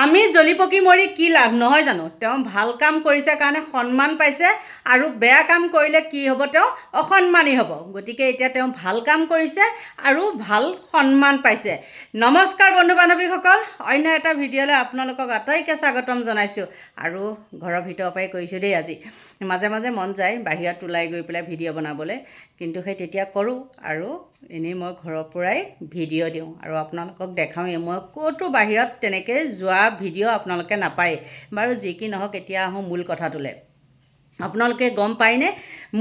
আমি জ্বলি পকি মৰি কি লাভ নহয় জানো তেওঁ ভাল কাম কৰিছে কাৰণে সন্মান পাইছে আৰু বেয়া কাম কৰিলে কি হ'ব তেওঁ অসন্মানী হ'ব গতিকে এতিয়া তেওঁ ভাল কাম কৰিছে আৰু ভাল সন্মান পাইছে নমস্কাৰ বন্ধু বান্ধৱীসকল অন্য এটা ভিডিঅ'লৈ আপোনালোকক আটাইকে স্বাগতম জনাইছোঁ আৰু ঘৰৰ ভিতৰৰ পৰাই কৰিছোঁ দেই আজি মাজে মাজে মন যায় বাহিৰত ওলাই গৈ পেলাই ভিডিঅ' বনাবলৈ কিন্তু সেই তেতিয়া কৰোঁ আৰু এনেই মই ঘৰৰ পৰাই ভিডিঅ' দিওঁ আৰু আপোনালোকক দেখাওঁৱেই মই ক'তো বাহিৰত তেনেকৈ যোৱা ভিডিঅ' আপোনালোকে নাপায় বাৰু যি কি নহওক এতিয়া আহোঁ মূল কথাটোলৈ আপোনালোকে গম পায়নে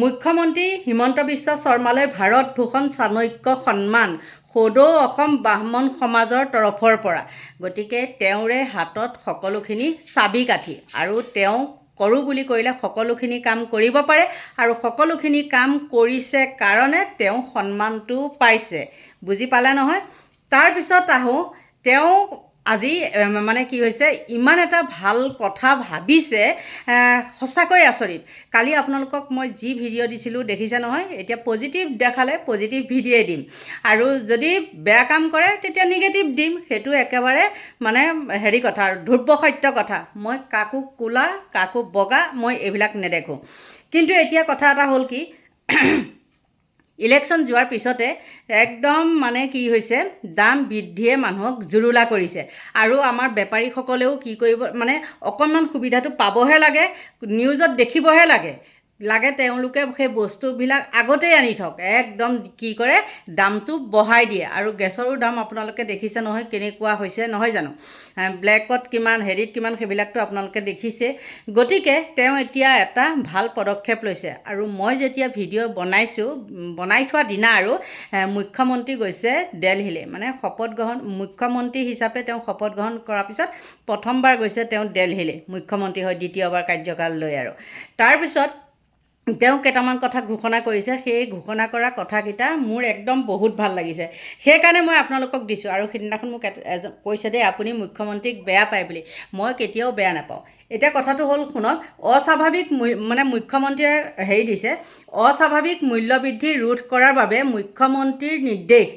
মুখ্যমন্ত্ৰী হিমন্ত বিশ্ব শৰ্মালৈ ভাৰত ভূষণ চাণক্য সন্মান সদৌ অসম ব্ৰাহ্মণ সমাজৰ তৰফৰ পৰা গতিকে তেওঁৰে হাতত সকলোখিনি চাবি কাঠি আৰু তেওঁ কৰোঁ বুলি কৰিলে সকলোখিনি কাম কৰিব পাৰে আৰু সকলোখিনি কাম কৰিছে কাৰণে তেওঁ সন্মানটো পাইছে বুজি পালে নহয় তাৰপিছত আহোঁ তেওঁ আজি মানে কি হৈছে ইমান এটা ভাল কথা ভাবিছে সঁচাকৈ আচৰিত কালি আপোনালোকক মই যি ভিডিঅ' দিছিলোঁ দেখিছে নহয় এতিয়া পজিটিভ দেখালে পজিটিভ ভিডিঅ'ই দিম আৰু যদি বেয়া কাম কৰে তেতিয়া নিগেটিভ দিম সেইটো একেবাৰে মানে হেৰি কথা আৰু ধ্ৰুৱ সত্য কথা মই কাকো কোলা কাকো বগা মই এইবিলাক নেদেখোঁ কিন্তু এতিয়া কথা এটা হ'ল কি ইলেকশ্যন যোৱাৰ পিছতে একদম মানে কি হৈছে দাম বৃদ্ধিয়ে মানুহক জুৰুলা কৰিছে আৰু আমাৰ বেপাৰীসকলেও কি কৰিব মানে অকণমান সুবিধাটো পাবহে লাগে নিউজত দেখিবহে লাগে তেওঁলোকে সেই বস্তুবিলাক আগতেই আনি থওক একদম কি কৰে দামটো বঢ়াই দিয়ে আৰু গেছৰো দাম আপোনালোকে দেখিছে নহয় কেনেকুৱা হৈছে নহয় জানো ব্লেকত কিমান হেৰিত কিমান সেইবিলাকতো আপোনালোকে দেখিছে গতিকে তেওঁ এতিয়া এটা ভাল পদক্ষেপ লৈছে আৰু মই যেতিয়া ভিডিঅ' বনাই থোৱা দিনা আৰু মুখ্যমন্ত্ৰী গৈছে দিল্লীলৈ মানে শপত গ্ৰহণ মুখ্যমন্ত্ৰী হিচাপে তেওঁ শপত গ্ৰহণ কৰাৰ পিছত প্ৰথমবাৰ গৈছে তেওঁ দিল্লীলৈ মুখ্যমন্ত্ৰী হয় দ্বিতীয়বাৰ কাৰ্যকাল লৈ আৰু তাৰপিছত তেওঁ কেইটামান কথা ঘোষণা কৰিছে সেই ঘোষণা কৰা কথাকেইটা মোৰ একদম বহুত ভাল লাগিছে সেইকাৰণে মই আপোনালোকক দিছোঁ আৰু সেইদিনাখন মোক কৈছে দেই আপুনি মুখ্যমন্ত্ৰীক বেয়া পায় বুলি মই কেতিয়াও বেয়া নাপাওঁ এতিয়া কথাটো হ'ল শুনক অস্বাভাৱিক মানে মুখ্যমন্ত্ৰীয়ে হেৰি দিছে অস্বাভাৱিক মূল্যবৃদ্ধি ৰোধ কৰাৰ বাবে মুখ্যমন্ত্ৰীৰ নিৰ্দেশ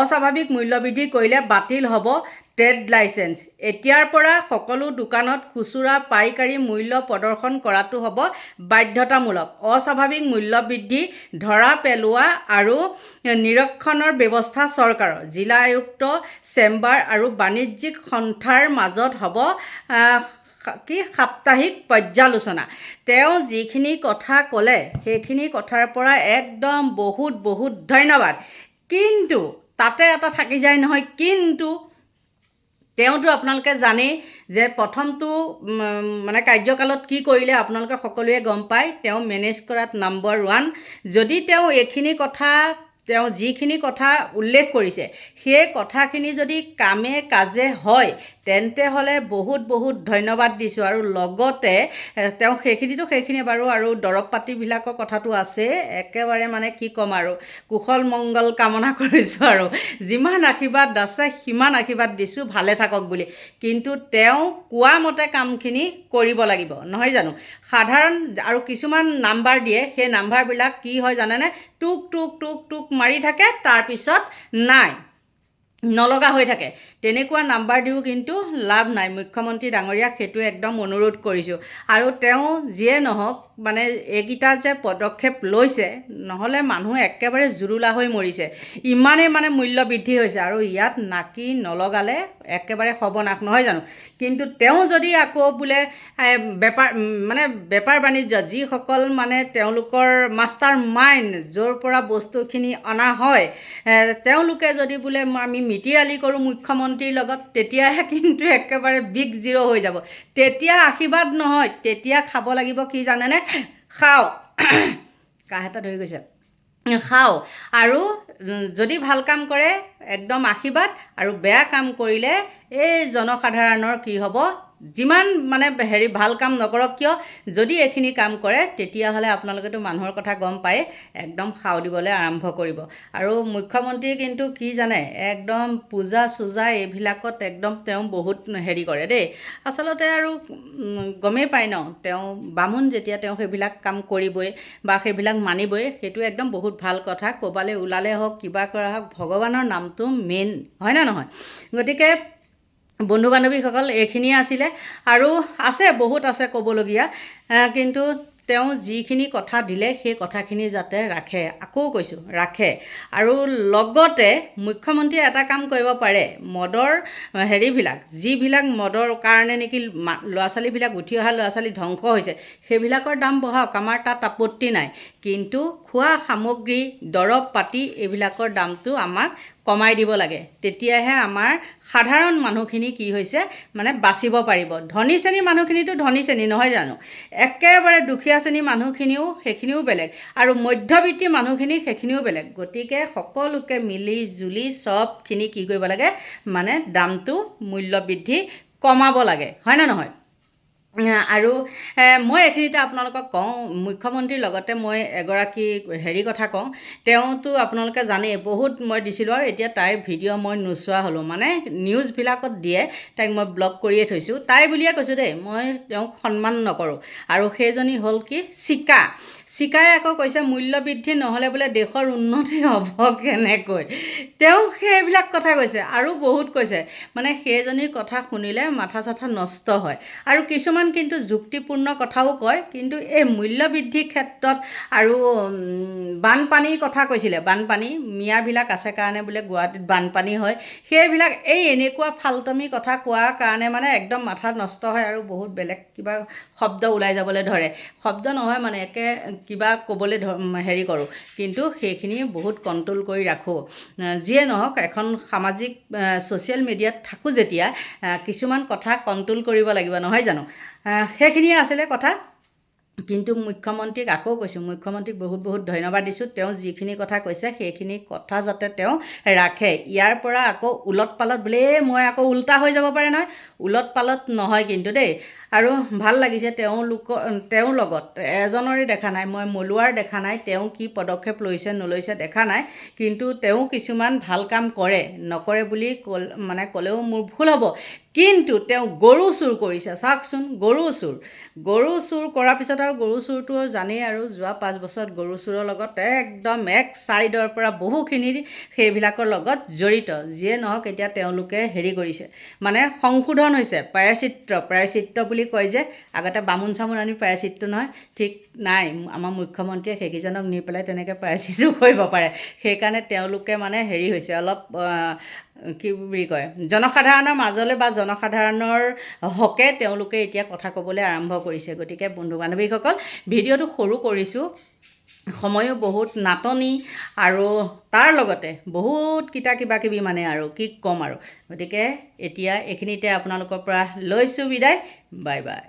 অস্বাভাৱিক মূল্যবৃদ্ধি কৰিলে বাতিল হ'ব ট্ৰেড লাইচেঞ্চ এতিয়াৰ পৰা সকলো দোকানত খুচুৰা পাইকাৰী মূল্য প্ৰদৰ্শন কৰাটো হ'ব বাধ্যতামূলক অস্বাভাৱিক মূল্যবৃদ্ধি ধৰা পেলোৱা আৰু নিৰীক্ষণৰ ব্যৱস্থা চৰকাৰৰ জিলা আয়ুক্ত চেম্বাৰ আৰু বাণিজ্যিক সন্থাৰ মাজত হ'ব সাপ্তাহিক পৰ্যালোচনা তেওঁ যিখিনি কথা ক'লে সেইখিনি কথাৰ পৰা একদম বহুত ধন্যবাদ কিন্তু তাতে এটা থাকি যায় নহয় কিন্তু তেওঁতো আপোনালোকে জানেই যে প্ৰথমটো মানে কাৰ্যকালত কি কৰিলে আপোনালোকে সকলোৱে গম পায় তেওঁ মেনেজ কৰাত নম্বৰ 1 যদি তেওঁ এইখিনি কথা তেওঁ যিখিনি কথা উল্লেখ কৰিছে সেই কথাখিনি যদি কামে কাজে হয় তেন্তে হ'লে বহুত ধন্যবাদ দিছোঁ আৰু লগতে তেওঁ সেইখিনি বাৰু আৰু দৰৱ পাতিবিলাকৰ কথাটো আছে একেবাৰে মানে কি ক'ম আৰু কুশল মংগল কামনা কৰিছোঁ আৰু যিমান আশীৰ্বাদ আছে সিমান আশীৰ্বাদ দিছোঁ ভালে থাকক বুলি কিন্তু তেওঁ কোৱা মতে কামখিনি কৰিব লাগিব নহয় জানো সাধাৰণ আৰু কিছুমান নাম্বাৰ দিয়ে সেই নাম্বাৰবিলাক কি হয় জানেনে টুক মাৰি থাকে তাৰপিছত নাই নলগা হৈ থাকে তেনেকুৱা নাম্বাৰ দিও কিন্তু লাভ নাই মুখ্যমন্ত্ৰী ডাঙৰীয়াক সেইটো একদম অনুৰোধ কৰিছোঁ আৰু তেওঁ যিয়ে নহওক মানে এইকেইটা যে পদক্ষেপ লৈছে নহ'লে মানুহ একেবাৰে জুৰুলা হৈ মৰিছে ইমানেই মানে মূল্য বৃদ্ধি হৈছে আৰু ইয়াত নাকি নলগালে একেবাৰে সৰ্বনাশ নহয় জানো কিন্তু তেওঁ যদি আকৌ বোলে বেপাৰ বাণিজ্য যিসকল মানে তেওঁলোকৰ মাষ্টাৰ মাইণ্ড য'ৰ পৰা বস্তুখিনি অনা হয় তেওঁলোকে যদি বোলে আমি মিতিৰালি কৰোঁ মুখ্যমন্ত্ৰীৰ লগত তেতিয়াহে কিন্তু একেবাৰে বিগ জিৰ' হৈ যাব তেতিয়া আশীৰ্বাদ নহয় তেতিয়া খাব লাগিব কি জানেনে খাওঁ কাহ এটা ধৰি গৈছে খাওঁ আৰু যদি ভাল কাম কৰে একদম আশীৰ্বাদ আৰু বেয়া কাম কৰিলে এই জনসাধাৰণৰ কি হ'ব যিমান মানে হেৰি ভাল কাম নকৰক কিয় যদি এইখিনি কাম কৰে তেতিয়াহ'লে আপোনালোকেতো মানুহৰ কথা গম পায় একদম খাও দিবলৈ আৰম্ভ কৰিব আৰু মুখ্যমন্ত্ৰীয়ে কিন্তু কি জানে একদম পূজা চূজা এইবিলাকত একদম তেওঁ বহুত হেৰি কৰে দেই আচলতে আৰু গমেই পায় ন তেওঁ বামুণ যেতিয়া তেওঁ সেইবিলাক কাম কৰিবই বা সেইবিলাক মানিবই সেইটো একদম বহুত ভাল কথা ক'বালৈ ওলালে হওক কিবা কৰা হওক ভগৱানৰ নামটো মেইন হয় না নহয় গতিকে বন্ধু বান্ধৱীসকল এইখিনিয়ে আছিলে আৰু আছে বহুত আছে ক'বলগীয়া কিন্তু তেওঁ যিখিনি কথা দিলে সেই কথাখিনি যাতে ৰাখে, আকৌ কৈছোঁ ৰাখে। আৰু লগতে মুখ্যমন্ত্ৰীয়ে এটা কাম কৰিব পাৰে, মদৰ হেৰিবিলাক যিবিলাক মদৰ কাৰণে নেকি ল'ৰা ছোৱালীবিলাক উঠি অহা ল'ৰা ছোৱালী ধ্বংস হৈছে সেইবিলাকৰ দাম বঢ়াওক, আমাৰ তাত আপত্তি নাই, কিন্তু খোৱা সামগ্ৰী দৰৱ পাতি এইবিলাকৰ দামটো আমাক কমাই দিব লাগে, তেতিয়াহে আমাৰ সাধাৰণ মানুহখিনি কি হৈছে মানে বাচিব পাৰিব। ধনী শ্ৰেণীৰ মানুহখিনিতো ধনী শ্ৰেণী নহয় জানো, একেবাৰে দুখীয়া শ্ৰেণীৰ মানুহখিনিও সেইখিনিও বেলেগ, আৰু মধ্যবিত্ত মানুহখিনি সেইখিনিও বেলেগ। গতিকে সকলোকে মিলি জুলি চবখিনি কি কৰিব লাগে মানে দামটো মূল্য বৃদ্ধি কমাব লাগে, হয়নে নহয়? আৰু মই এইখিনিতে আপোনালোকক কওঁ, মুখ্যমন্ত্ৰীৰ লগতে মই এগৰাকী হেৰি কথা কওঁ, তেওঁতো আপোনালোকে জানেই বহুত মই দিছিলোঁ আৰু এতিয়া তাইৰ ভিডিঅ' মই নোচোৱা হ'লোঁ, মানে নিউজবিলাকত দিয়ে, তাইক মই ব্লক কৰিয়ে থৈছোঁ। তাই বুলিয়ে কৈছোঁ দেই, মই তেওঁক সন্মান নকৰোঁ। আৰু সেইজনী হ'ল কি চিকাই আকৌ কৈছে মূল্য বৃদ্ধি নহ'লে বোলে দেশৰ উন্নতি হ'ব কেনেকৈ, তেওঁ সেইবিলাক কথা কৈছে আৰু বহুত কৈছে, মানে সেইজনীৰ কথা শুনিলে মাথা চাথা নষ্ট হয়। আৰু কিছুমান কিন্তু যুক্তিপূৰ্ণ কথাও কয়, কিন্তু এই মূল্য বৃদ্ধিৰ ক্ষেত্ৰত আৰু বানপানীৰ কথা কৈছিলে, বানপানী মিয়াবিলাক আছে কাৰণে বোলে গুৱাহাটীত বানপানী হয়, সেইবিলাক এই এনেকুৱা ফালটুমি কথা কোৱাৰ কাৰণে মানে একদম মাথা নষ্ট হয় আৰু বহুত বেলেগ কিবা শব্দ ওলাই যাবলৈ ধৰে, শব্দ নহয় মানে একে কিবা ক'বলৈ হেৰি কৰোঁ, কিন্তু সেইখিনি বহুত কণ্ট্ৰল কৰি ৰাখোঁ। যিয়ে নহওক, এখন সামাজিক ছ'চিয়েল মিডিয়াত থাকোঁ যেতিয়া কিছুমান কথা কণ্ট্ৰল কৰিব লাগিব, নহয় জানো? সেইখিনিয়ে আছিলে কথা। কিন্তু মুখ্যমন্ত্ৰীক আকৌ কৈছোঁ, মুখ্যমন্ত্ৰীক বহুত বহুত ধন্যবাদ দিছোঁ, তেওঁ যিখিনি কথা কৈছে সেইখিনি কথা যাতে তেওঁ ৰাখে। ইয়াৰ পৰা আকৌ উলট পালট বোলে মই আকৌ উল্টা হৈ যাব পাৰে নহয়, উলট পালট নহয় কিন্তু দেই। আৰু ভাল লাগিছে তেওঁৰ লগত এজনৰে দেখা নাই, মই মলুৱাৰ দেখা নাই, তেওঁ কি পদক্ষেপ লৈছে নলৈছে দেখা নাই, কিন্তু তেওঁ কিছুমান ভাল কাম কৰে, নকৰে বুলি ক'লেও মোৰ ভুল হ'ব। কিন্তু তেওঁ গৰু চুৰ কৰিছে, চাওকচোন, গৰু চুৰ কৰাৰ পিছত আৰু গৰু চুৰটো জানেই, আৰু যোৱা 5 বছৰত গৰু চুৰৰ লগত একদম এক ছাইডৰ পৰা বহুখিনি সেইবিলাকৰ লগত জড়িত। যিয়ে নহওক, এতিয়া তেওঁলোকে হেৰি কৰিছে, মানে সংশোধন হৈছে, প্ৰায়চিত্ৰ বুলি কয় যে, আগতে বামুণ চামুণ আনি প্ৰায়চিত্ৰ নহয়, ঠিক নাই, আমাৰ মুখ্যমন্ত্ৰীয়ে সেইকেইজনক নি পেলাই তেনেকৈ প্ৰায়চিত্ৰ কৰিব পাৰে। সেইকাৰণে তেওঁলোকে মানে হেৰি হৈছে অলপ কি বুলি কয়, জনসাধাৰণৰ মাজলৈ বা জনসাধাৰণৰ হকে তেওঁলোকে এতিয়া কথা ক'বলৈ আৰম্ভ কৰিছে। গতিকে বন্ধু বান্ধৱীসকল, ভিডিঅ'টো সৰু কৰিছোঁ, সময়ো বহুত নাটনি, আৰু তাৰ লগতে বহুত কিবা কিবি মানে আৰু কি ক'ম আৰু। গতিকে এতিয়া এইখিনিতে আপোনালোকৰ পৰা লৈছোঁ বিদায়, বাই বাই।